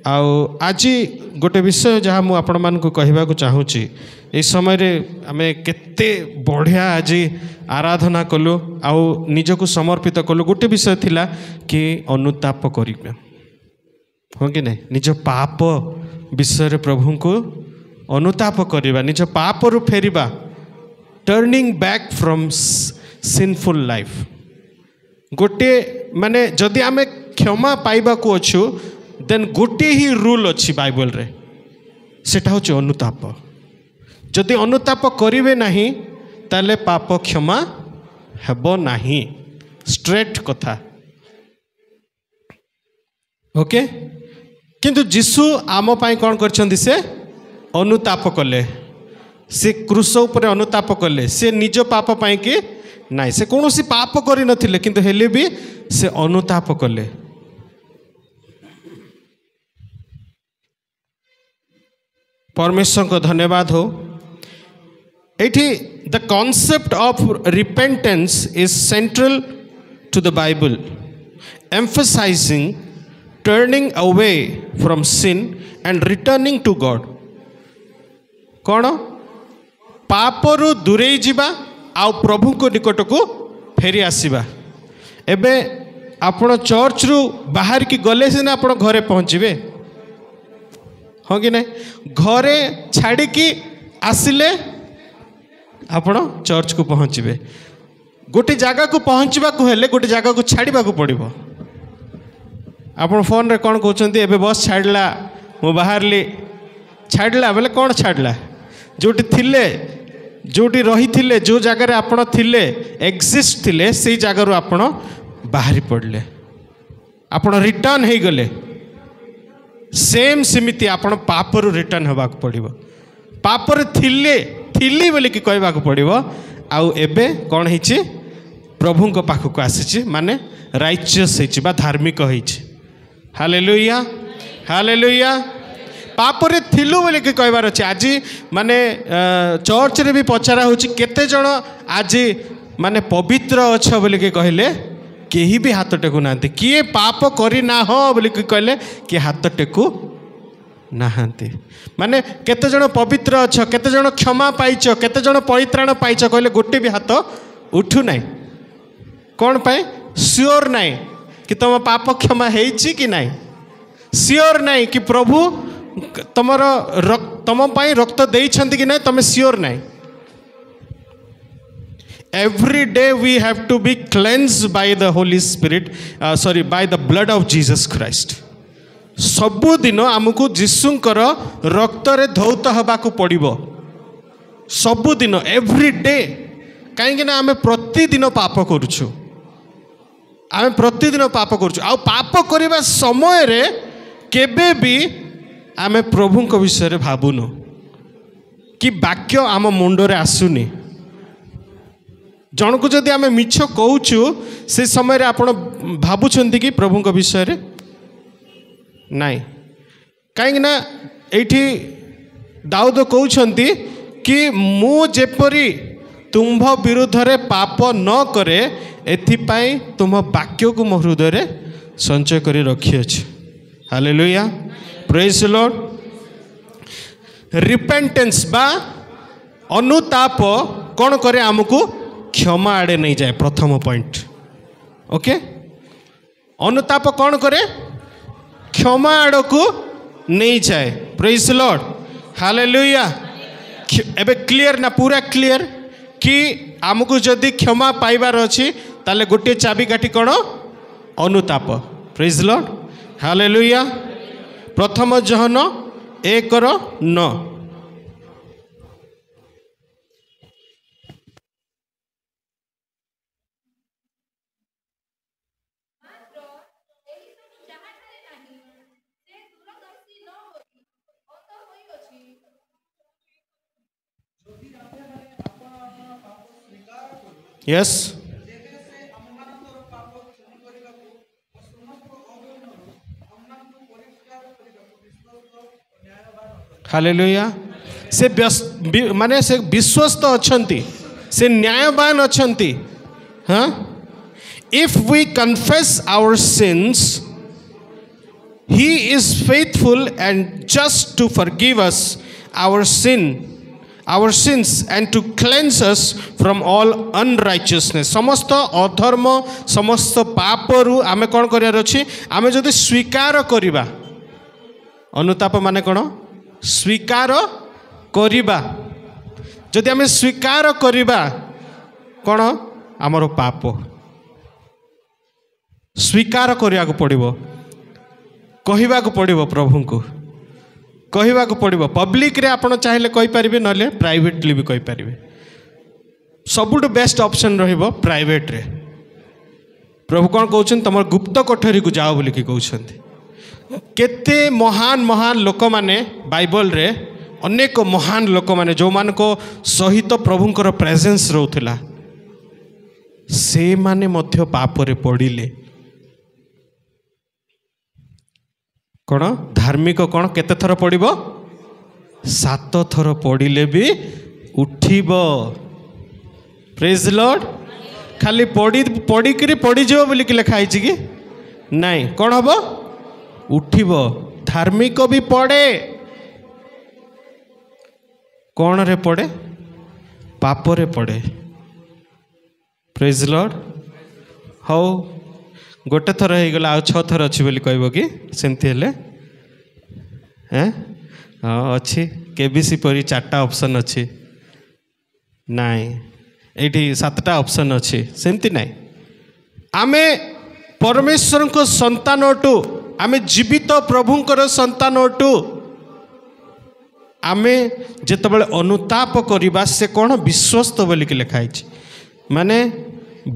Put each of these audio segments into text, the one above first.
आज गोटे विषय जहाँ मुझे आपण मानक कहवाक चाहूँगी ये समय आम केते बढ़िया आज आराधना कलु आउ निजक समर्पित कलु। गोटे विषय थिला कि अनुताप करिबा हाँ कि नहीं, निज पाप विषय प्रभु को अनुताप करवा, निज पाप रु फेरिबा, turning back from sinful life. गोटे माने जदि आमे क्षमा पाइबा को अच्छु देन गोटे ही रूल अच्छी बाइबल रे, सेटा होची अनुताप। जदि अनुताप करिवे नहीं ताले पाप क्षमा हेबो नहीं, स्ट्रेट कथा। ओके, किंतु जीशु आम पाई कौन करछंदी, से अनुताप कले, से क्रूस उपरे अनुताप कले, से निज पाप पाई कि नाई, से कौन सी पाप करि नथिले किंतु हेले भी से अनुताप कले। परमेश्वर को धन्यवाद हो। एठी the concept of repentance is central to the Bible, emphasising turning away from sin and returning to God. कौन पापरु दूरे जीवा आउ प्रभु को निकट को फेरी आसीबा। एबे आपण चर्च रु बाहर की गले सिना आपण घरे पहुँचे, हाँ कि नहीं, घरे छाड़ी की आसिले आपण चर्च को पहुँचे। गोटे जगह को पहुँचवा को हेले गोटे जगह को छाड़ा को पड़ो। आपण फोन रे कौन कहते एबे बस छाड़ला मु बाहरली, छाड़ला बोले कौन छाड़ला, जोटी थिले जोटी रही थिले, जो जगह आपण थिले एग्जिस्ट थिले से जगह रू आपण बाहरी पड़ले, आपण रिटर्न हो गले। सेम सेमिति आपण पापरु रिटर्न होबाक पड़िबो। पापर थिले थिली बोली कि कहबाक पड़िबो। आउ एबे कौन हिची, प्रभु को पाखक आसीची, माने राइचियस हिची बा धार्मिक हिची। Hallelujah hallelujah. पापरे थिलु बोली कि कहबार अछि। आज माने चर्च रे भी पचारा होची केते जण आज माने पवित्र अछ बोली कि कहले केही भी हाथ टेकु नांती, किए पाप करी ना हो बोली कि कहले कि हाथ टेकु नाहांती। माने केते जण पवित्र अछ, केते जण क्षमा पाइछ, केते जण परित्राण पाइछ, कहले गोटे भी हाथ उठु नाही। कोन पाए? श्योर नाही कि तुम पाप क्षमा हेछि कि नाही, श्योर नाही कि प्रभु तुमर तुम पाई रक्त देइछंती कि नाही, तुम श्योर नाही। Every day we have to be cleansed by the Holy Spirit, by the blood of Jesus Christ. सबु दिन आमको जीशुंकर रक्त रे धौत हबा को पड़िबो, सबु दिन, एवरी डे। कहीं ना आमे प्रतिदिन पाप करूछु, आमे प्रतिदिन पाप करूछु। आ पाप करिबा समय रे केबे भी आमे प्रभु को विषय रे भाबुनु कि वाक्य आम मुंड रे आसुनी। जन को जदि आमे मिछ कहूचु से समय रे आपण भाबुछंती कि प्रभु को विषय रे नाई। कहीं ना एठी दाऊद कहउछंती कि मु जेपरी तुम्भ विरुद्ध रे पाप न करे एथिपाई तुम वाक्य को मो हृदय रे संचय करी रखी अछि। Hallelujah, praise the Lord. Repentance बा अनुताप कौन करे, आमको क्षमा आड़े नहीं जाए। प्रथम पॉइंट, ओके। अनुताप कौन करे, क्षमा आड़ को नहीं जाए। Praise the Lord, hallelujah. एबे क्लियर ना, पूरा क्लियर कि आमको जदि क्षमा पाइबार अछि ताले गोटे चाबी काठी कौन, अनुताप। Praise the Lord, hallelujah. प्रथम जहन 1:9। Yes, hallelujah. से माने से विश्वस्त अछंती, से न्यायवान अछंती। हाँ, if we confess our sins He is faithful and just to forgive us our sins and to cleanse us from all unrighteousness. समस्त अधर्म समस्त पापरू आमे कौन करियार अछि आमे जदि स्वीकार करिबा अनुताप माने कौन स्वीकार करिबा जदि आमे स्वीकार करिबा कौन आमर पाप स्वीकार करिया को पड़िबो कहवा को पड़िबो प्रभु को कहवा को पड़िबो पब्लिक रे आपण चाहिले कहि परिबे नले प्राइवेटली भी कहि परिबे सबुठ बेस्ट ऑप्शन रहिबो प्राइवेट रे प्रभु कौन कहउछन तमर गुप्त कोठरी को जाओ बोली कि कहउछन केते महान महान लोक माने बाइबल रे अनेक महान लोक माने जो मान को सहित प्रभुंकर प्रेजेंस रहउथिला से माने मध्य पाप रे पड़िले कौन धार्मिक कौन केते थर पड़िबो 7 थर पड़िले भी उठिबो प्रेज लॉर्ड खाली पड़ी करी पड़ी जीवो बोली कि लिखा आइछि कि नहीं कौन हबो उठिबो धार्मिक भी पड़े कौन रे पड़े पाप रे पड़े प्रेज लॉर्ड हाउ गोटे थर हो गला 6 थर अच्छी बोली कहब कि सेमती हेले हाँ अच्छी केबीसी परी 4टा ऑप्शन अच्छी नाई एठी 7टा ऑप्शन अच्छी सेमती नाई आमे परमेश्वर को संतान अटू आमे जीवित प्रभुंकर संतान अटू आमे जेतबेले अनुताप करिबा से कौन विश्वस्त बोली कि लिखाई माने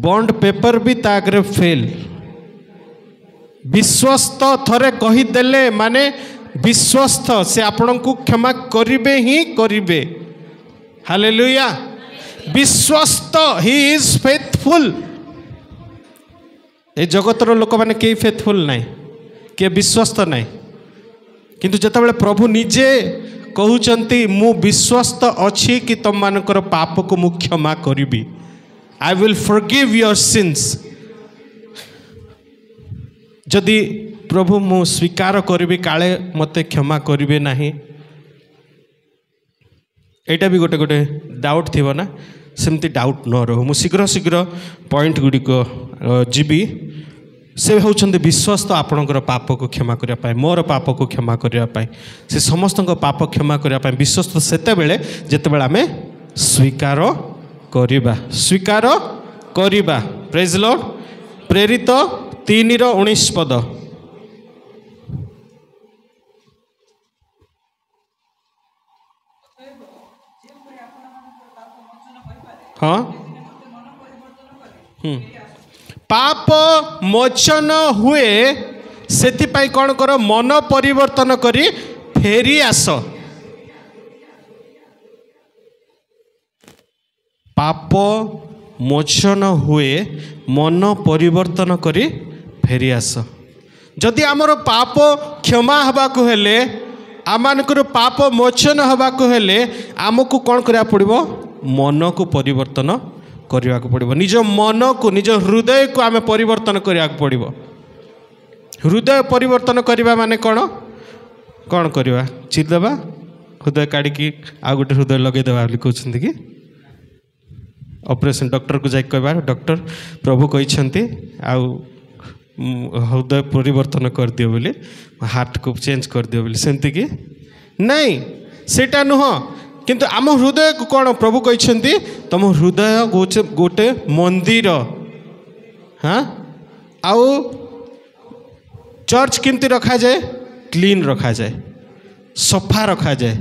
बॉन्ड पेपर भी तागरे फेल विश्वस्त थरे कहीदेले माने विश्वस्त से आपण को क्षमा करिबे ही करिबे हालेलुया विश्वस्त ही इज फेथफुल ए जगतर लोक माने के फेथफुल नाही के विश्वस्त नाही किंतु जेतबेले प्रभु निजे कहउचंती मु विश्वस्त अछि कि तुम मानकर पाप को मु क्षमा करिबी I will forgive your sins जदि प्रभु मु स्वीकार करी काले मते क्षमा करेंगे ना यहाँ भी गोटे गोटे डाउट थी ना सेमती डाउट न रो मु शीघ्र शीघ्र पॉइंट गुड़िक जीवी से होउछन्ते विश्वस्त आपणकर पाप को क्षमा करने मोर पाप को क्षमा करने से समस्त पाप क्षमा करने विश्वस्त सेते बेले जेते बेले आमे स्वीकार करिबा प्रेज लॉर्ड प्रेरित 3:19 पद हाँ पाप मोचन हुए से कौन कर मन परिवर्तन करी फेरी आस पाप मोचन हुए मन परिवर्तन करी फेरी आस जदि आमर पाप क्षमा हवा को हेले आमानकर पाप मोचन हवा को हेले आमको कौन करा पड़िबो मन को परिवर्तन करने को पड़ो निज मन को निज हृदय को आम परिवर्तन करने को पड़ो हृदय परिवर्तन करवा माने कौन कौन करवा चिरदेवा हृदय काढ़ी आ गोटे हृदय लगेदेवा कहते कि ऑपरेशन डॉक्टर को जाकर कहवा डॉक्टर प्रभु कहते हृदय परिवर्तन कर दियो बोली हार्ट को चेंज कर दियो बोली सेमती कि नहीं सेटा नुह किंतु आम हृदय को कौन प्रभु कहते तुम हृदय गोटे मंदिर हाँ आउ चर्च केमती रखा जाए क्लीन रखा जाए सफा रखा जाए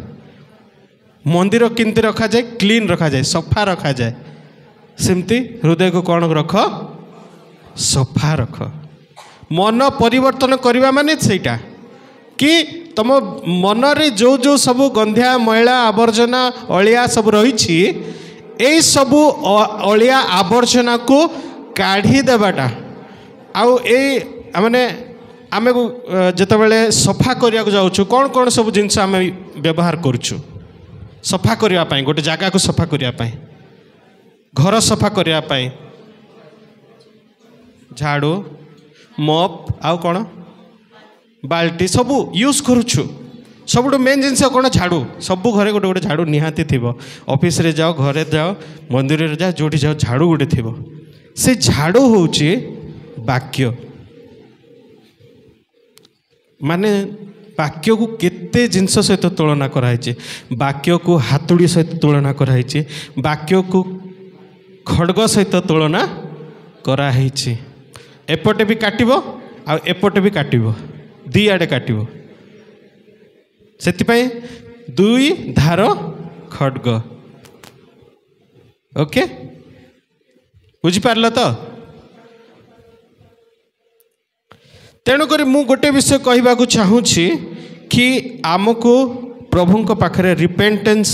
मंदिर केमती रखा जाए क्लीन रखा जाए सफा रखा जाए सेमती हृदय को कौन रख सफा रख मन परिवर्तन करवा माने सेटा कि तुम मन रे जो जो सब गंधिया मैला आवर्जना अलिया सब रही सबू अलिया आवर्जना को काढ़ी देवाटा आउ माने आमे जिते बड़े सफा करने को जाऊँ कौन कौन सब जिनस आम व्यवहार करुचु सफा करने गोटे जगह को सफा करने घर सफा करने झाड़ू मप आउ कौन बाल्टी सबू यूज करुछु सब मेन जिनस कौन झाड़ू सब घरे गोटे गोटे झाड़ू निहाती थी ऑफिस रे जाओ घरे जाओ मंदिर रे जाओ जोटी जाओ झाड़ू गोटे थी से झाड़ू होची वाक्य माने वाक्य को केते जिनस सहित तुलना कराई वाक्य को हातुड़ी सहित तुलना कराई वाक्य को खड़ग सहित तुलना कराई एपटे भी काटिबो आ एपटे भी काटिबो दी आड़े काटिबो सेतिपाई दुई धार खड्ग ओके बुझिपारल तो तेणुक मु गोटे विषय कहवाक चाहूँगी कि आमको प्रभु पाखरे रिपेंटेंस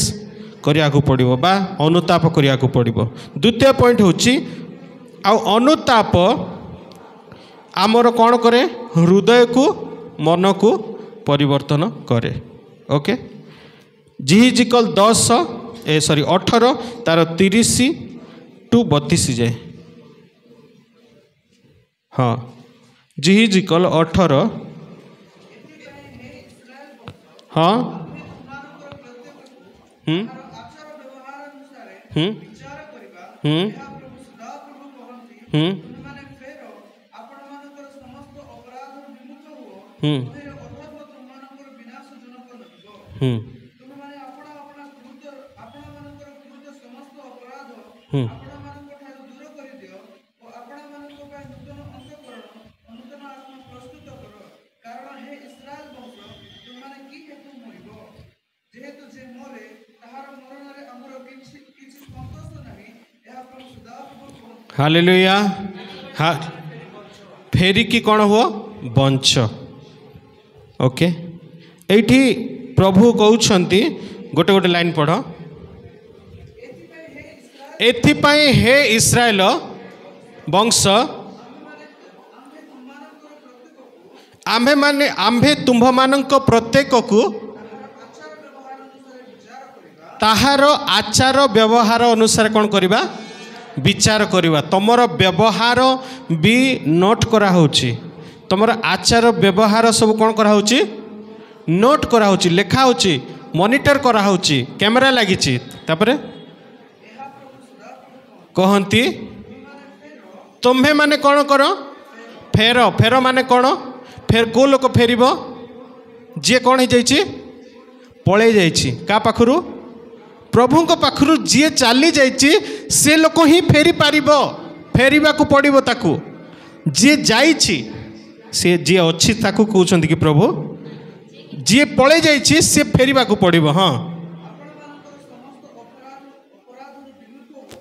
करिया पड़ो बा अनुताप करिया पड़ो द्वितीय पॉइंट होची आ अनुताप आमर कौन करे हृदय को मन को परिवर्तन करे ओके जिहिजिकल 18 तार 30 टू 32 जाए हाँ जिहिजिकल 18 हाँ हालेलुया हाँ फेरी की कौन हुआ बंच ओके एठी प्रभु कहउछंती गोटे गोटे लाइन पढ़ एथिपाई हे इस्राएल वंश आम्भे तुम्भ मानक प्रत्येक को ताहार आचार व्यवहार अनुसार कौन करिबा विचार करिबा तमर व्यवहार भी नोट करा होची तमर आचार व्यवहार सब कौन करा होची नोट करा होची लेखा होची मॉनिटर करा होची कैमरा लागिची तापरे कहंती तुम्हें माने कौन कर फेर फेर माने कौन फेर को लोक फेरिबो जे कौन हो जाइए पलै जाइए का पाखरु प्रभु पाखरु जी चली जाइए से लोक ही फेरी पारिबो फेरिबा को पड़िबो ताकू जी जाइछि से जी अच्छी ताकू कहउछंती कि प्रभु जी पलै जाइछि से फेरिबा को पड़िबो हाँ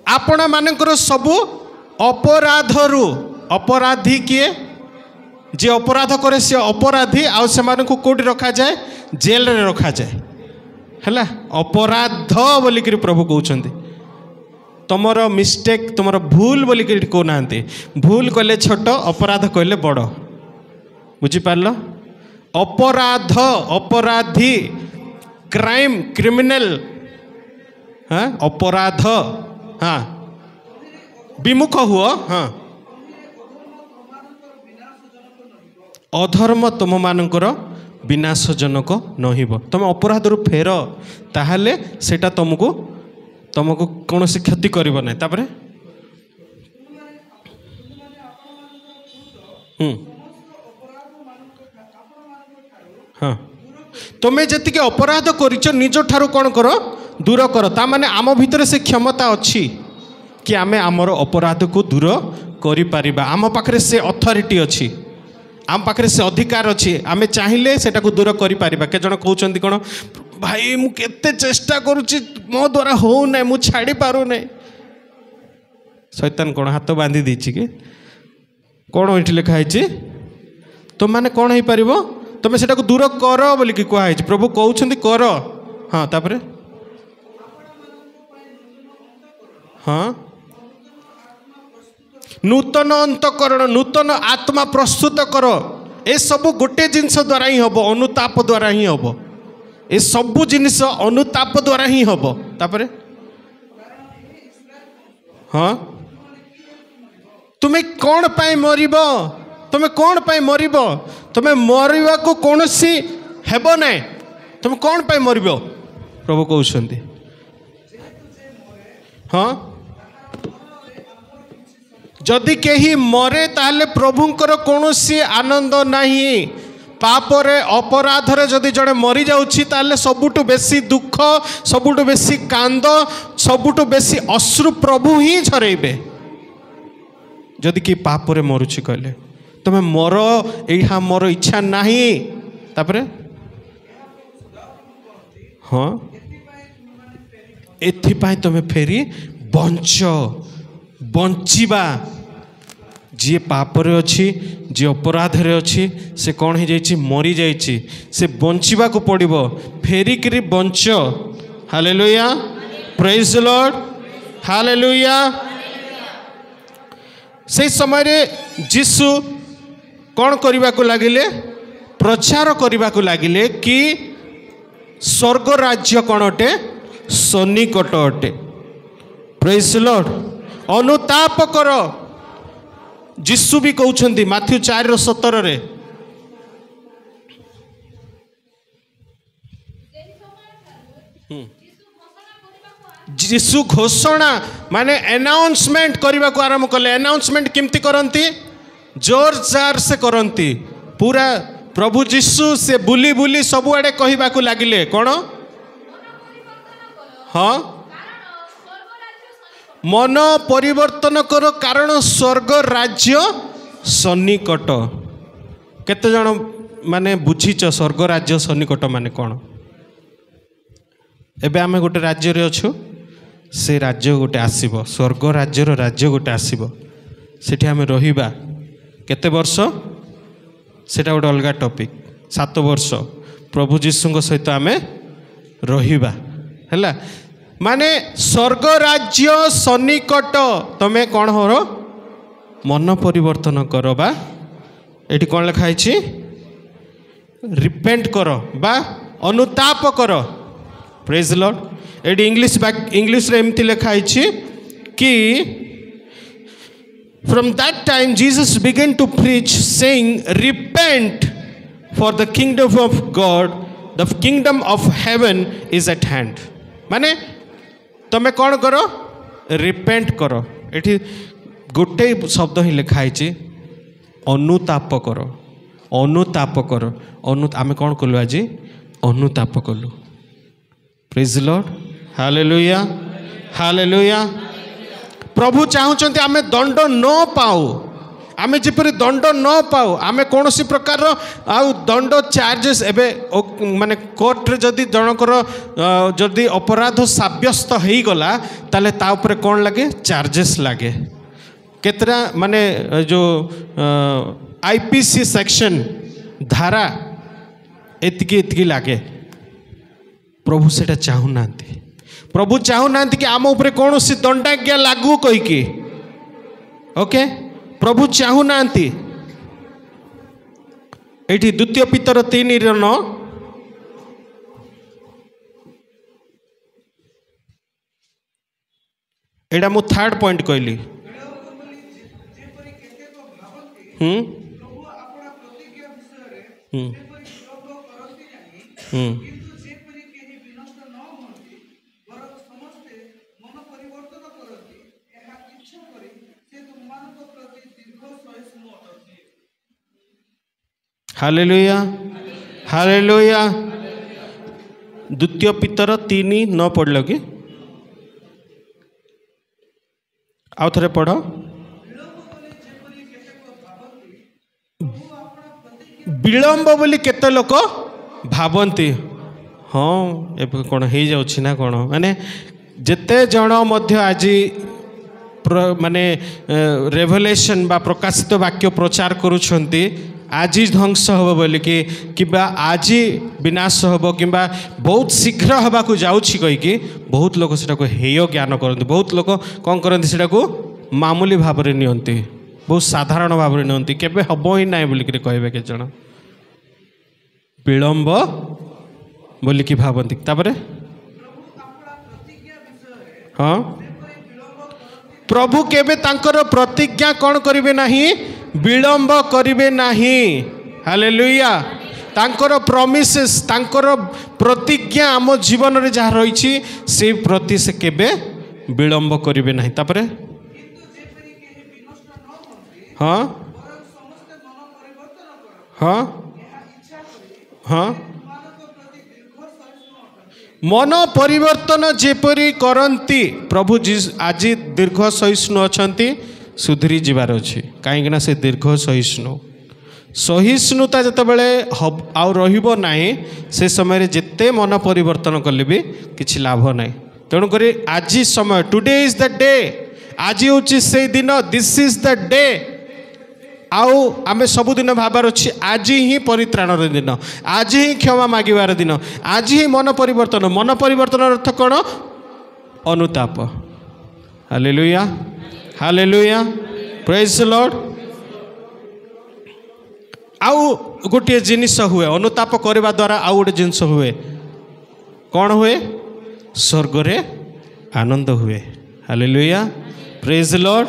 आपण मानकर सबु अपराधरु अपराधी किए जे अपराध करे से अपराधी आउ से मानकु कोठी रखा जाए जेल रे रखा जाए हैला अपराध बोलिक प्रभु कहउछंती तुमर मिस्टेक तुमर भूल बोलिक कहना भूल कले छोट अपराध कहले बड़ बुझिपार अपराध अपराधी क्राइम क्रिमिनल हाँ अपराध हाँ विमुख हुआ हाँ अधर्म तुम मानकर विनाशजनक नहिब तुम अपराध रु फेर ताहले सेटा तुमको तुमको कौन सी क्षति करिबो नै तापरे हाँ तुम्हें जति के अपराध करिछ निज ठारू कौन कर दूर कर ता माने आम भितर से क्षमता अच्छी कि आमे आमर अपराध को दूर करि परिबा आम पाखरे से अथॉरिटी अच्छी आम पाखरे से अधिकार अच्छी आमे चाहिए सेटा को दूर करि परिबा के जण कहउछंती कोन भाई मु केते चेष्टा करूची मो द्वारा हो नै मु छाड़ी पारू नै शैतान कोन हाथ बांधी दीची कि कोन एठी लिखा हैची तुम माने कोन हे परिबो तुम सेटा को दूर कर बोली कि कहै छै प्रभु कहउछंती कर हाँ तापरे हाँ नूतन अंतकरण नूतन आत्मा प्रस्तुत कर ए सबू गोटे जिनस द्वारा ही हम अनुताप द्वारा ही हम ए सबू जिनिस अनुताप द्वारा ही हम तापरे हाँ तुम्हें कौन पाई मरिब तुम्हें कौन पाई मरिब तुम्हें मरवा को कौन सी हेब ना तुम कौन पे मर प्रभु कहते हाँ जदि कहीं मरे ताहले प्रभुंकर कौन सी आनंद नहीं पापरे अपराधरे जदि जड़े मरी जाउछि ताहले सबुठु बेसी दुख सबुठु बेसी कांद सबुठु बेसी अश्रु प्रभु ही झरेबे जदि कि पापरे मरुछि कहले तुम्हें मर यहाँ मोर इच्छा नहीं तापरे हाँ एथिपाई तुम्हें फेरी बंच बंचिबा जी पापरे अच्छी जी अपराधरे अच्छी से कौन हो जाइए मरी जाइए से बंचिबा को पड़िबो फेरिकी बंच hallelujah praise the Lord hallelujah से समय रे जीसु कौन करने को लगिले प्रचार करने को लगिले कि स्वर्ग राज्य कौन अटे सन्निकट अटे प्रेज द लॉर्ड अनुताप कर जीसु भी कहते माथ्यू 4:17 जीसु घोषणा माने अनाउंसमेंट करने को आरंभ कले अनाउंसमेंट केमती करती जोर जार से करती पूरा प्रभु जीसु से बुली बुली सबुआड़े कहवा को लगिले कौन हाँ मन परिवर्तन कर कारण स्वर्ग राज्य सन्निकट केते जण माने बुझीच स्वर्ग राज्य सन्निकट माने कौन एबे आमे गोटे राज्य रे अछु से राज्य गोटे आसीबो स्वर्ग राज्यर राज्य गोटे आसीबो सेठी आमे रहिबा केते वर्ष सेटा गोटे अलगा टॉपिक 7 वर्ष प्रभु जीशु सहित आमे रहिबा हैला माने स्वर्ग राज्य सन्निकट तमे कौन हो मन परिवर्तन कर बा एटी कौन लिखाई रिपेंट कर बा अनुताप कर प्रेज लॉर्ड एटी इंग्लिश रे एमती लिखाई कि from that time Jesus began to preach saying repent for the kingdom of God the kingdom of heaven is at hand माने तमें कौन कर रिपेंट कर ये गोटे शब्द ही लिखाई अनुताप कर आमे कौन कलु आज अनुताप कलु praise the Lord hallelujah hallelujah प्रभु चाहते आमे दंड न पाऊ आमे जिपरि दंड न पाऊ आमे कौन सी प्रकार आउ दंड चार्जेस एबे माने कोर्ट रे जदि जनकर जदि अपराध साब्यस्त हो गला ताले ता ऊपर कौन लगे चार्जेस लगे केतरा माने जो आईपीसी सेक्शन धारा एतकी एतकी लगे प्रभु सेटा चाहूना प्रभु चाहूना कि आम ऊपर कौन सी दंडाज्ञा लागू कहीकि ओके प्रभु चाहूना एठी द्वितीय पीतर 3:9 एटा मु थर्ड पॉइंट कहली हालेलुया हालेलुया द्वितीय पीतर 3:9 पढ़ल कि आउ थे पढ़ विलंब बोली केते लोक भावती हाँ ए कौन हो जाउछि ना कौन माने जेते जण मध्य आज माने रेवलेशन बा प्रकाशित वाक्य प्रचार करुछंती आज ध्वंस हम बोलिकी कि आज विनाश हम कि बहुत शीघ्र हवा को जाऊँगी कहीकि बहुत लोग से हेय ज्ञान करते बहुत लोग कौन करती से मामूली भाव में नियंती बहुत साधारण भाव में नियंती केबे हम ही ना बोलिक कहे के जन विलंब बोलिकी भावती तापरे हाँ प्रभु केबे तांकर प्रतिज्ञा कौन करिवे नाही विलंब करिवे नाही हालेलुया तांकर प्रॉमिसेस तांकर प्रतिज्ञा आम जीवन रे जहाँ रही से प्रति से केबे विलंब करिवे नहीं तापरे हाँ हाँ हाँ मन परिवर्तन जेपरी करती प्रभु आज दीर्घ सहिष्णु अछंती सुधरी जीवार अच्छी कहीं से दीर्घ सहिष्णु सहिष्णुता जितेबाला आउ रहिबो नाही से समय जिते मन परिवर्तन कले भी किछि लाभ नाही तेणुक आज समय टुडे इज द डे आज हूँ से दिन दिस इज द डे आउ आमे सबुदिन भाबार अच्छी आज ही परित्राणर दिन आज ही क्षमा मागिबार दिन आज ही मन परिवर्तन अर्थ कौन अनुताप hallelujah hallelujah praise the Lord आउ गोटे जिनिस हुए अनुताप करने द्वारा आउ गोटे जिनस हुए कौन हुए स्वर्ग रे आनंद हुए hallelujah praise the Lord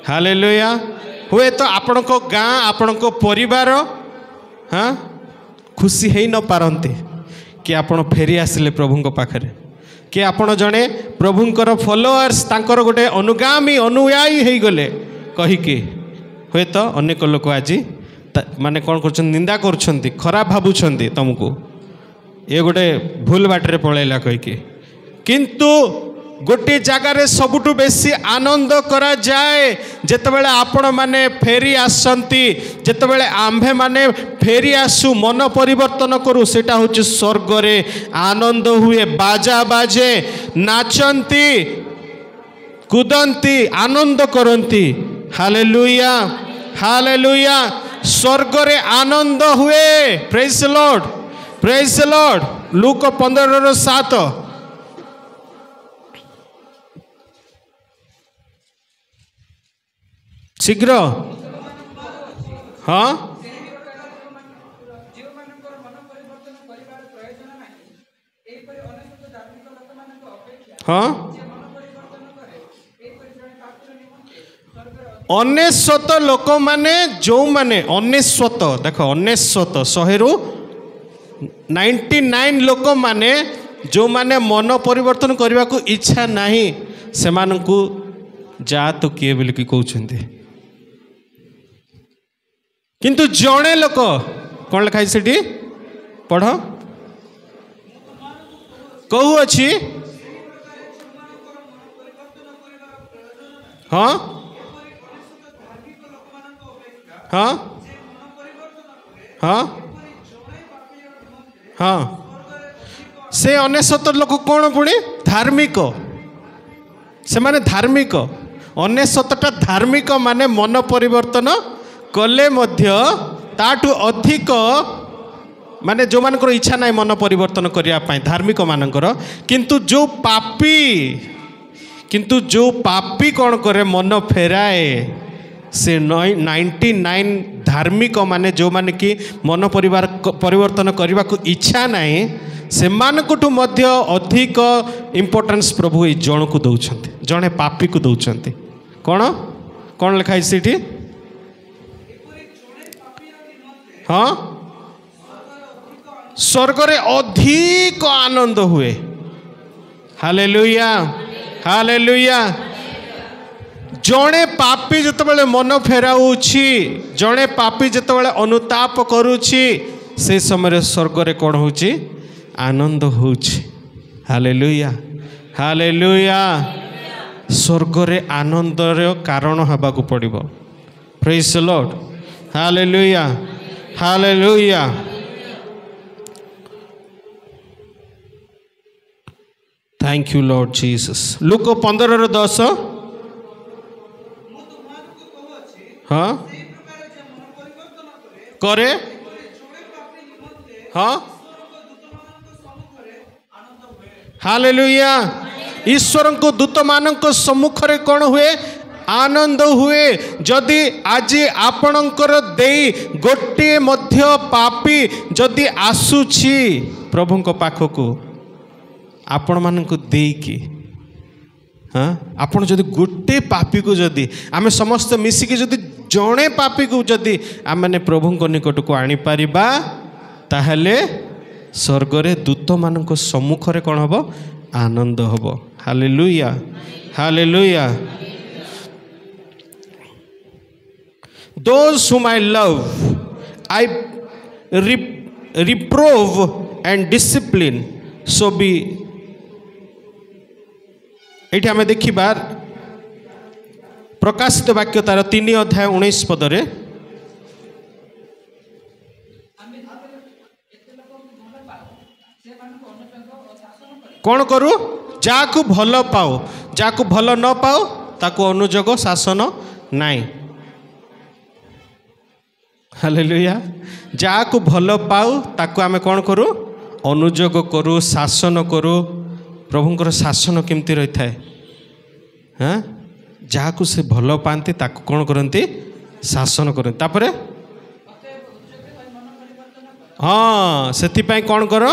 hallelujah हुए तो आपण को गाँ आपण को परिवार हाँ खुशी है न पारते कि आपण फेरी आसिले प्रभु पाखरे कि आपण जड़े प्रभुंकर फॉलोअर्स तांकर गोटे अनुगामी अनुयायी हो गले कहीकि हुए तो अनेक लोक आज माने कौन कर निंदा कर खराब भावुं तुमको ये गोटे भूल बाटर पलैला कहीकि किंतु गोटे जगार सबुठु बेसी आनंद करा जाए जेतेबेले आपण माने फेरी आसंती जेतेबेले आम्भे माने फेरी आसु मन परिवर्तन करू सेटा होची स्वर्ग रे आनंद हुए बाजा बाजे नाचंती कूदंती आनंद करंती हालेलुया हालेलुया स्वर्ग रे आनंद हुए प्रेज द लॉर्ड लूक 15:7 शीघ्र हाँ हाँ अनेशत लोक माने जो माने अनेशत देख अनेशत 100 99 लोक माने जो माने मन परिवर्तन करने को इच्छा नहीं से मानकु जा तो किए बोल कि कहते किंतु जड़े लोक कौन लिखाई से पढ़ कहू अच्छी हाँ हाँ हाँ हाँ से अनेशत लोक कौन पुणी धार्मिक से माने धार्मिक अनेशतटा धार्मिक माने मन परिवर्तन कले मध्य ताठू अधिक माने जो मानकर इच्छा ना मन परिवर्तन करने धार्मिक मानकर किंतु जो पापी कौन करे मन फेराए से 99 धार्मिक माने जो माने कि मन परिवर्तन करने को इच्छा नहीं से मानकठू मध्य अधिक इम्पोर्टेंस प्रभु जन को दौरान जड़े पापी को दौरान कौन लिखाई सीठी हाँ स्वर्ग रे अधिक आनंद हुए हालेलुया हालेलुया जड़े पापी जितेबाला मन फेराऊँची जड़े पापी जितेबाला अनुताप करुँची से समय स्वर्ग रे कौन होची आनंद होची हालेलुया हालेलुया स्वर्ग रे आनंद रे कारण हबाकू पड़िबो praise the Lord hallelujah hallelujah thank you Lord Jesus Luke 15:10 हाँ करे हाँ हालेलुया ईश्वर को दूत मान सम्मुख रे कौन हुए आनंद हुए जदि आज आपणकर देई गोटे मध्य पापी जदि आसुछि प्रभु पाखक आपण मानक देकी हाँ आपण जदि गोटे पापी को जदि आमे समस्त मिसिकी जदि जड़े पापी को जदि आम मैंने प्रभु निकट को आनी पारिबा ताहले स्वर्ग रे दूत मान सम्मुख रे कौन हम आनंद हम hallelujah hallelujah Those whom I love I reprove and discipline so be एठी आम देखा प्रकाशित वाक्य तार 3 अध्याय 19 पदरे कौन करू जाकू भल पाओ जाकू भल न पाओ ताकू अनुजोग शासन नाई हालेलुया जाकू भल पाओ ताकू आमे कौन करू अनुजोग करू शासन करू प्रभुंकर शासन केमती रही थाए हाँ जहाँ से भल पाती ताकू कौन करती शासन करती तापरे हाँ से कौन कर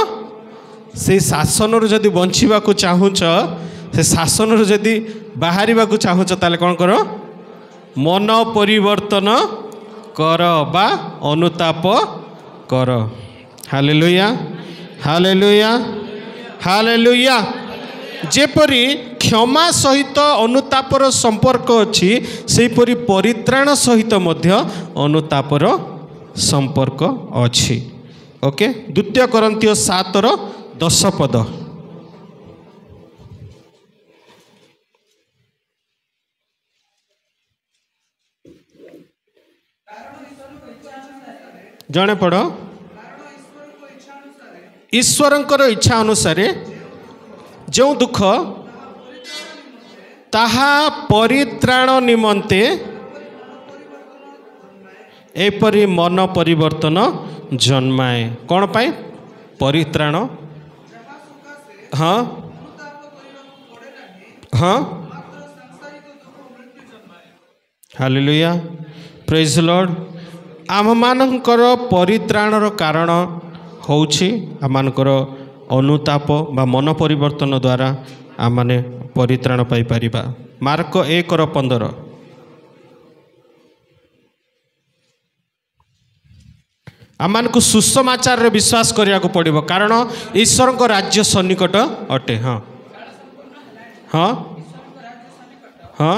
से शासन जदि बंचवा चाहूच से शासन जदि बाहर चाहूच ताले कौन कर मन परिवर्तन कर बा अनुताप कर हालेलुया हालेलुया हालेलुया जेपरी क्षमा सहित अनुतापर संपर्क अच्छी सेपरी परित्राण सहित मध्य अनुतापर संपर्क अच्छी ओके 2 कोरिन्थियो 7:10 पद जणे पढ़ ईश्वरंकर इच्छा अनुसार जो दुख ताहा परित्राण निमंते एपरी मन परिवर्तन जन्माए कौन पाए परित्राण हाँ हाँ हालेलुया प्रेज लॉर्ड आम मानकर परित्राणर कारण होउछि आमनकर अनुताप बा मन परिवर्तन द्वारा आम माने परित्राण पाई परिबा मार्क 1:15 आमान को सुसमाचार रे विश्वास करिया को पड़िबो कारण ईश्वर को राज्य सन्निकट अटे हाँ हाँ हाँ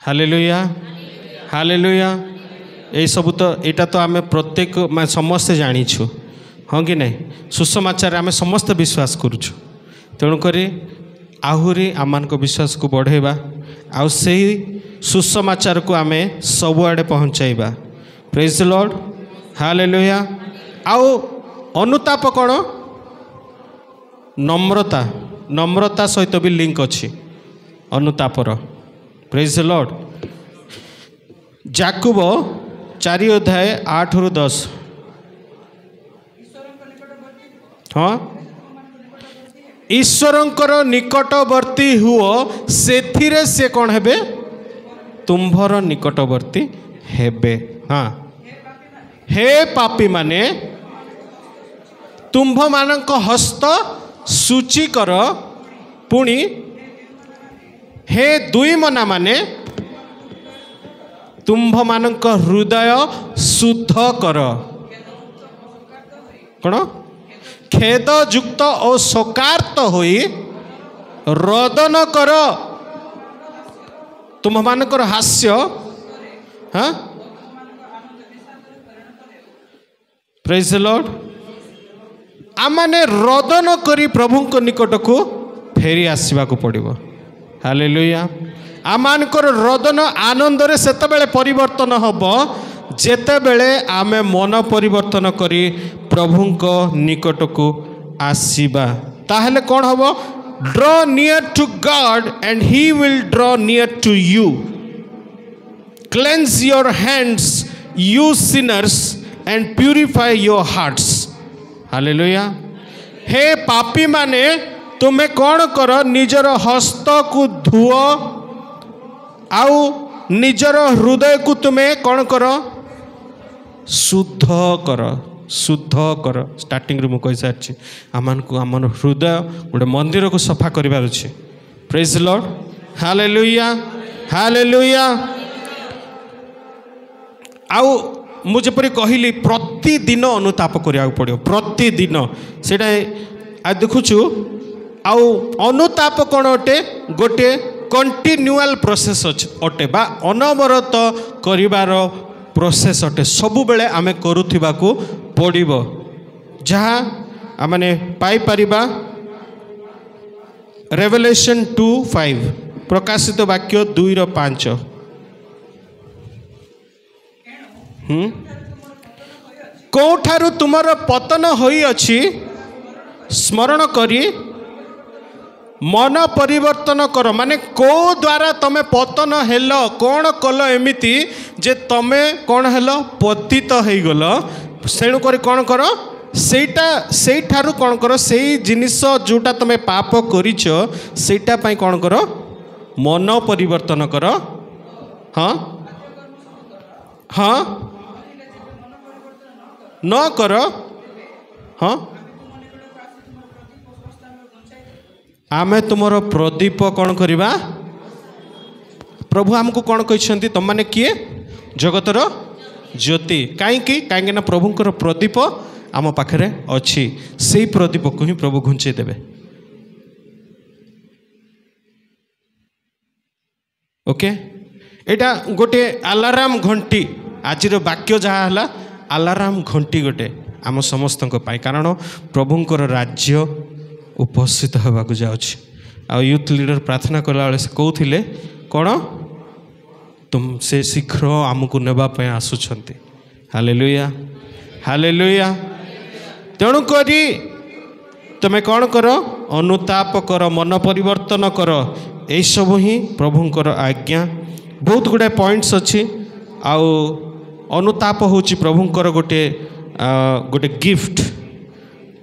हालेलुया हालेलुया यही सब तो यहाँ तो आम प्रत्येक समस्ते जानीछु हाँ कि नहीं सुसमाचार आम समस्त विश्वास करुछु तेणुक आहरी आम विश्वास को बढ़ेबा आउ से सुसमाचार को आम सबुआड़े पहुँचाइबा प्रेज द लॉर्ड हालेलुया आउ अनुताप कौन नम्रता नम्रता सहित भी लिंक अच्छी अनुतापर प्रेज द लॉर्ड याकूब 4:8-10 हाँ ईश्वरंकर निकटवर्ती हुओ सेथिरे से कौन हेबे तुम्भर निकटवर्ती हेबे हाँ हे पापी माने तुम्भ मानक हस्त सूची कर पुणी हे दुई मना माने तुम्भ मानक हृदय शुद्ध कर कौन खेद युक्त और शोकार्त होई रोदन कर तुम मानकर हास्य हाँ प्रेज द लॉर्ड आमाने रोदन करी प्रभु को निकट को फेरी आसवा को पड़िबो हालेलुया आमानकर रोदन आनंद रे सेतेबेले परिवर्तन हबो जेतेबेले आमे मन परिवर्तन करी प्रभु को निकट को आसीबा ताहले कौन हबो draw near to God and he will draw near to you cleanse your hands you sinners and purify your hearts hallelujah हे पापी माने तुम्हें कौन कर निजर हस्त को धुओ आउ निजर हृदय को तुम्हें कौन कर शुद्ध कर स्टार्टिंग रे मु कहि सारछि आमान को आमन हृदय गोटे मंदिर को सफा करिवार अछि praise the Lord hallelujah hallelujah. आउ मु जपरी कहली प्रतिदिन अनुताप करिया पड़ो, प्रतिदिन सेटा आ देखुछु। आउ अनुताप कौन अटे? गोटे कंटिन्यूअल प्रोसेस अटे बा अनवरत करिवार प्रोसेस अटे। सबु बेले आमे करुथिबा को पड़िबो, जहाँ आमने पाई परिबा रेवलेशन 2:5, प्रकाशित वाक्य 2:5। कोठारु तुमर पतन होई अछि स्मरण करी मन परिवर्तन कर। माने को द्वारा तमे पतन हेल, कौन कल एमिति जे तमे कौन हेल? पतित हो गल। सेणु करी कौन कर? सेठारु कौन कर? से जिनिस जोटा तमे पाप करिछ सेटा पई कौन कर? मन परिवर्तन कर। हाँ हाँ न कर। हाँ आमे तुमर प्रदीप कौन करिबा? प्रभु हमको कौन कहते? तुम माने किए? जगतर ज्योति। कहीं ना प्रभुंकर प्रदीप आम पाखरे अच्छी, से प्रदीप को ही प्रभु घुंचे देवे। ओके, एटा गोटे अलाराम घंटी। आज वाक्य जहाँ है अलाराम घंटी गोटे आम समस्त पाई, कारण प्रभुंकर राज्य उपस्थित होगा जाऊँच। आ यूथ लीडर प्रार्थना कला बेले से कहते कौन? तुम से शीघ्र आमको नेबापी आसुंच। Hallelujah hallelujah. तेणुक तुम्हें कौन कर? अनुताप कर, मन परिवर्तन कर। यही सब ही प्रभुंकर आज्ञा। बहुत गुड़ाए पॉइंट्स अच्छी। आउ अनुताप हूँ प्रभुंकर गोटे गोटे गिफ्ट,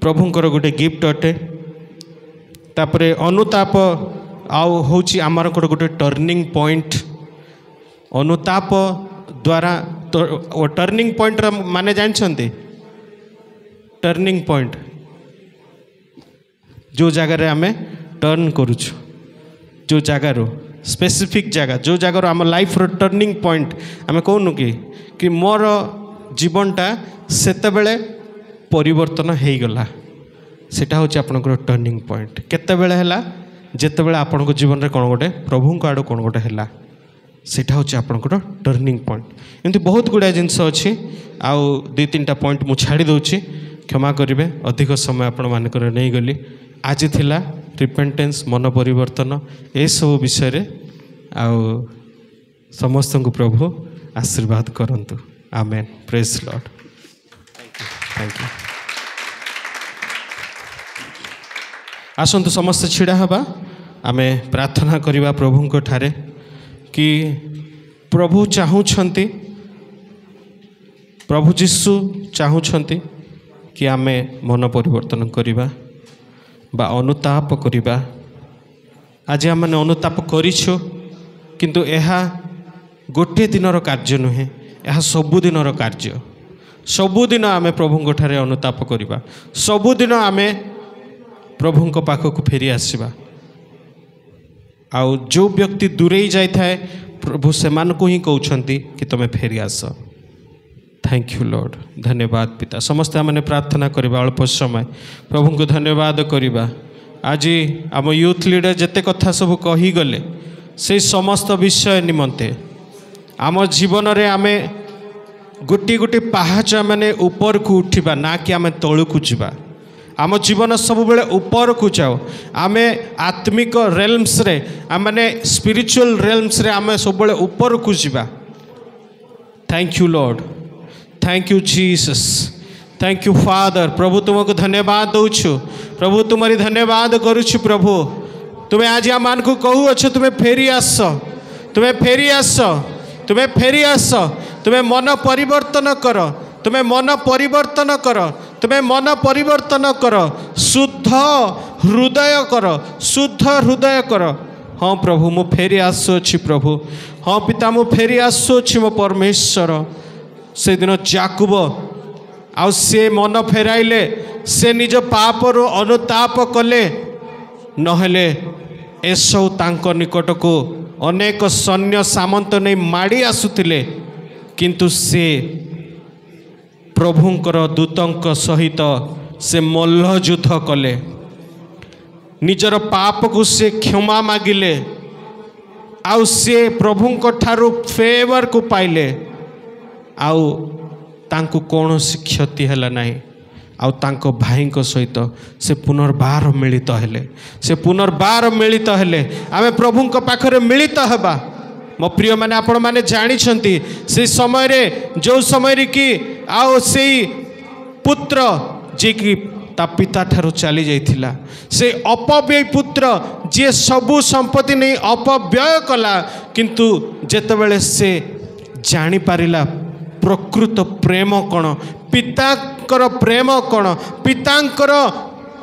प्रभुंकर गोटे गिफ्ट अटे। तापरे अनुताप आउ हूँ आमर गोटे टर्निंग पॉइंट। अनुताप द्वारा टर्निंग पॉइंट माने जानते? टर्निंग पॉइंट जो जगार आम टर्न करुछु, जो जगार स्पेसिफिक जगह, जो जगार आम लाइफ रो टर्निंग पॉइंट आम कहूनु कि मोर जीवनटा सेतेबेले परिवर्तन हो गला। सेटा हूँ आपनकर टर्निंग पॉइंट। केतेबेले हैला? जेतेबेले आपनको जीवन रे कोन गोटे प्रभुंक आड़ो कोन गोटे हैला, सेटा हूँ आपनकर टर्निंग पॉइंट। एमती बहुत गुड़ा जिनस अच्छी। आउ 2-3टा पॉइंट मु छाड़ी दूची, क्षमा करेंगे अधिक समय आपण मानकर नहीं गली। आज थिला रिपेंटेंस, मन परिवर्तन, ए सब विषय रे आउ समस्त को प्रभु आशीर्वाद करंतु। Amen. Praise Lord. Thank you. आसंतु समस्त छिड़ा हवा, आमे प्रार्थना करिबा प्रभुंक ठारे कि प्रभु चाहूछंती, प्रभु जीशु चाहूछंती कि आमे मन परिवर्तन करिबा बा अनुताप करिबा। आज आम अनुताप करिछु, किंतु एहा गोटे दिनर कार्य नुहे, यह सबुदिनर कार्य। सबुदिन आमे प्रभुंक ठारे अनुताप करिबा, सबुदिन आमे प्रभुंक पाखक फेरी आसीबा। आउ जो व्यक्ति दूरेई जाय थाए प्रभु सेमानकु ही कहउछंती कि तमे फेरी आस। Thank you Lord. धन्यवाद पिता। समस्त आमने प्रार्थना करिबा अल्प समय प्रभु को धन्यवाद करिबा। आज आम यूथ लीडर जेते कथा सब कही गले से समस्त विषय निमंते आम जीवन रे आमे गोटी गोटी पहाच माने ऊपर को उठिबा, ना कि आमे तळु को जिबा। आम जीवन सब बेले ऊपर को जाओ। आमे आत्मिक रेल्म्स रे आमने स्पिरिचुअल रेल्म्स रे आमे सब बेले ऊपर को जिबा। Thank you Lord. Thank you Jesus. Thank you father. प्रभु तुमको धन्यवाद दौछु। प्रभु तुम्हारी धन्यवाद करुछु। प्रभु तुम्हें आज आम को कहू अच्छे तुम्हें फेरी आस, तुम्हें फेरी आस, तुम्हें फेरी आस। तुम्हें मन परिवर्तन कर, तुम्हें मन परिवर्तन कर, तुम्हें मन परिवर्तन कर। शुद्ध हृदय कर, शुद्ध हृदय कर। हाँ प्रभु मु फेरी आसुची प्रभु। हाँ पिता मु फेरी आसुची मो परमेश्वर। से दिन जाकुब आउ से मन फेराइले, से निज पापर अनुताप कले, नहेले एसौ तांको निकट को अनेक सैन्य सामंत नहीं माड़ी आसुतिले किंतु से प्रभुंकर दूतंक सहित से मल्लयुद्ध कले निजर पाप को से क्षमा मागिले आउ से प्रभुंक ठारू फेवर को पाइले आउ तांको कौन सी क्षति है ना आउ तांको भाई सहित से पुनर्बार मिलित हेले से पुनर्बार मिलित हेले आमे प्रभुंक पाखरे मिलित हेबा मो प्रिय माने आपण माने जानी छंती से समय रे जो समय रे कि आउ से पुत्र जे कि ता पिता ठारू चली जाइथिला से अपव्यय पुत्र जे सबु संपत्ति नहीं अपव्यय कला किंतु जेतेबेले से जानी पारिला प्रकृत प्रेम कौन पितांकर प्रेम कौन पितांकर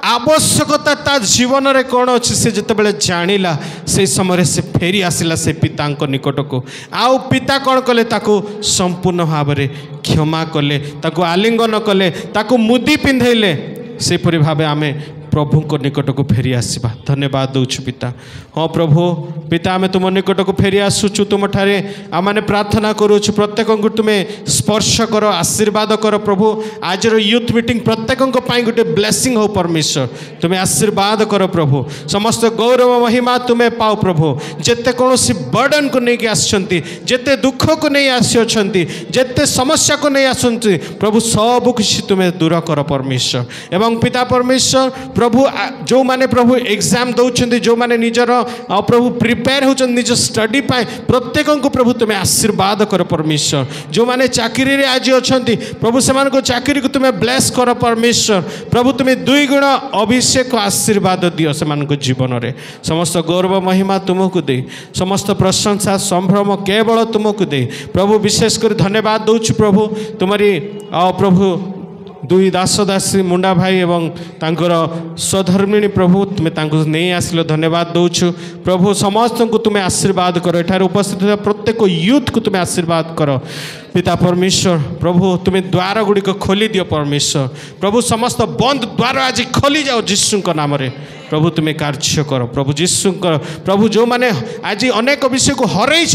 आवश्यकता ता जीवन रे कौन अच्छे से जितेबाला जानिला से समय से फेरी आसिला से पितांक निकट को आउ पिता कौन कले ताको संपूर्ण भाव में क्षमा कले ताको आलिंगन कले ताको मुदी पिंधेले से परि भावे आमे प्रभु को निकट को फेरी आसवा धन्यवाद दौछु पिता हाँ प्रभु पिता आमे तुम निकट को फेरी आसुचु तुम ठारे आमे प्रार्थना करुछु प्रत्येक को तुम्हें स्पर्श कर आशीर्वाद कर प्रभु आज यूथ मीटिंग प्रत्येक गोटे ब्लेसिंग हो परमेश्वर तुम्हें आशीर्वाद कर प्रभु समस्त गौरव महिमा तुम्हें पाओ प्रभु जेते कौन बर्डन को लेकिन आसछंती जेते दुख को नहीं आसी जेते समस्या को नहीं आसछंती प्रभु सब किसी तुम्हें दूर कर परमेश्वर एवं पिता परमेश्वर प्रभु जो माने प्रभु एग्जाम दौरान जो माने निजर प्रभु प्रिपेयर हो निज स्टडी पाए प्रत्येक को प्रभु तुम्हें आशीर्वाद कर परमेश्वर जो माने चाकरी रे आज अच्छा प्रभु से चाकरी को तुम्हें ब्लेस कर परमेश्वर प्रभु तुम्हें दुई गुण अभिषेक आशीर्वाद दियो से जीवन रे समस्त गौरव महिमा तुमको दे समस्त प्रशंसा संभ्रम केवल तुमको दे प्रभु विशेषकर धन्यवाद दौछु प्रभु तुम्हारी प्रभु दुई दास दासी मुंडा भाई एवं तांकर स्वधर्मिणी प्रभु तुम्हें तांको नहीं आसिल धन्यवाद दौछु प्रभु समस्त को तुम्हें आशीर्वाद कर एठार उपस्थित प्रत्येक यूथ को तुम्हें आशीर्वाद कर पिता परमेश्वर प्रभु तुम्हें द्वार गुड़िक खोली दियो परमेश्वर प्रभु समस्त बंद द्वार आज खोली जाओ जीशु नाम रे प्रभु तुम्हें कार्य कर प्रभु जीशु प्रभु जो माने आज अनेक विषय को हरई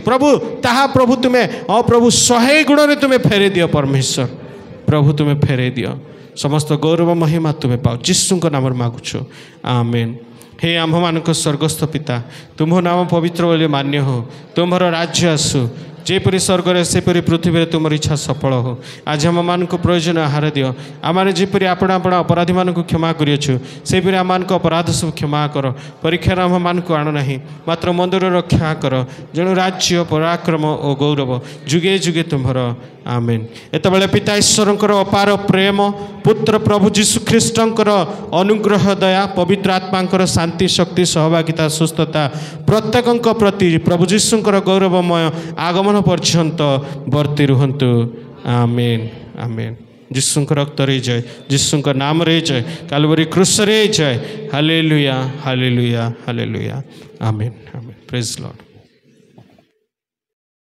प्रभु ताहा प्रभु तुम्हें प्रभु 100 गुण रे तुम्हें फेरे दियो परमेश्वर प्रभु तुम्हें फेरे दियो समस्त गौरव महिमा तुम्हें पाओ जीशु नाम मागुछ आमेन हे आम मान स्वर्गस्थ पिता तुम नाम पवित्र बोले मान्य हो तुम्हार राज्य आसु जेपरी स्वर्ग रे सेपरी पृथ्वी रे तुम इच्छा सफल हो आज आम मान प्रयोजन आहार दियो आम जेपरी आपण आपण अपराधी मान क्षमा करियछु सेपरी आम मान अपराध सब क्षमा कर परीक्षा आम मान को आण नहीं मात्र मंदिर रक्षा कर जणु राज्य पराक्रम और गौरव जुगे जुगे तुम्हार आमेन एतबेले पिता ईश्वरंकर अपार प्रेम पुत्र प्रभु जीशु ख्रीष्टंकर अनुग्रह दया पवित्र आत्मांकर शांति शक्ति सहभागिता सुस्थता प्रत्येक प्रति प्रभु जीशुंकर गौरवमय आगमन पर्यंत वर्ती रुहंतु आमेन आमेन जीशुंकर रक्त रे जय जीशुंकर नाम रे जय कालवरी क्रूस रे जय हालेलुया हालेलुया हालेलुया आमेन आमेन प्रेज लॉर्ड।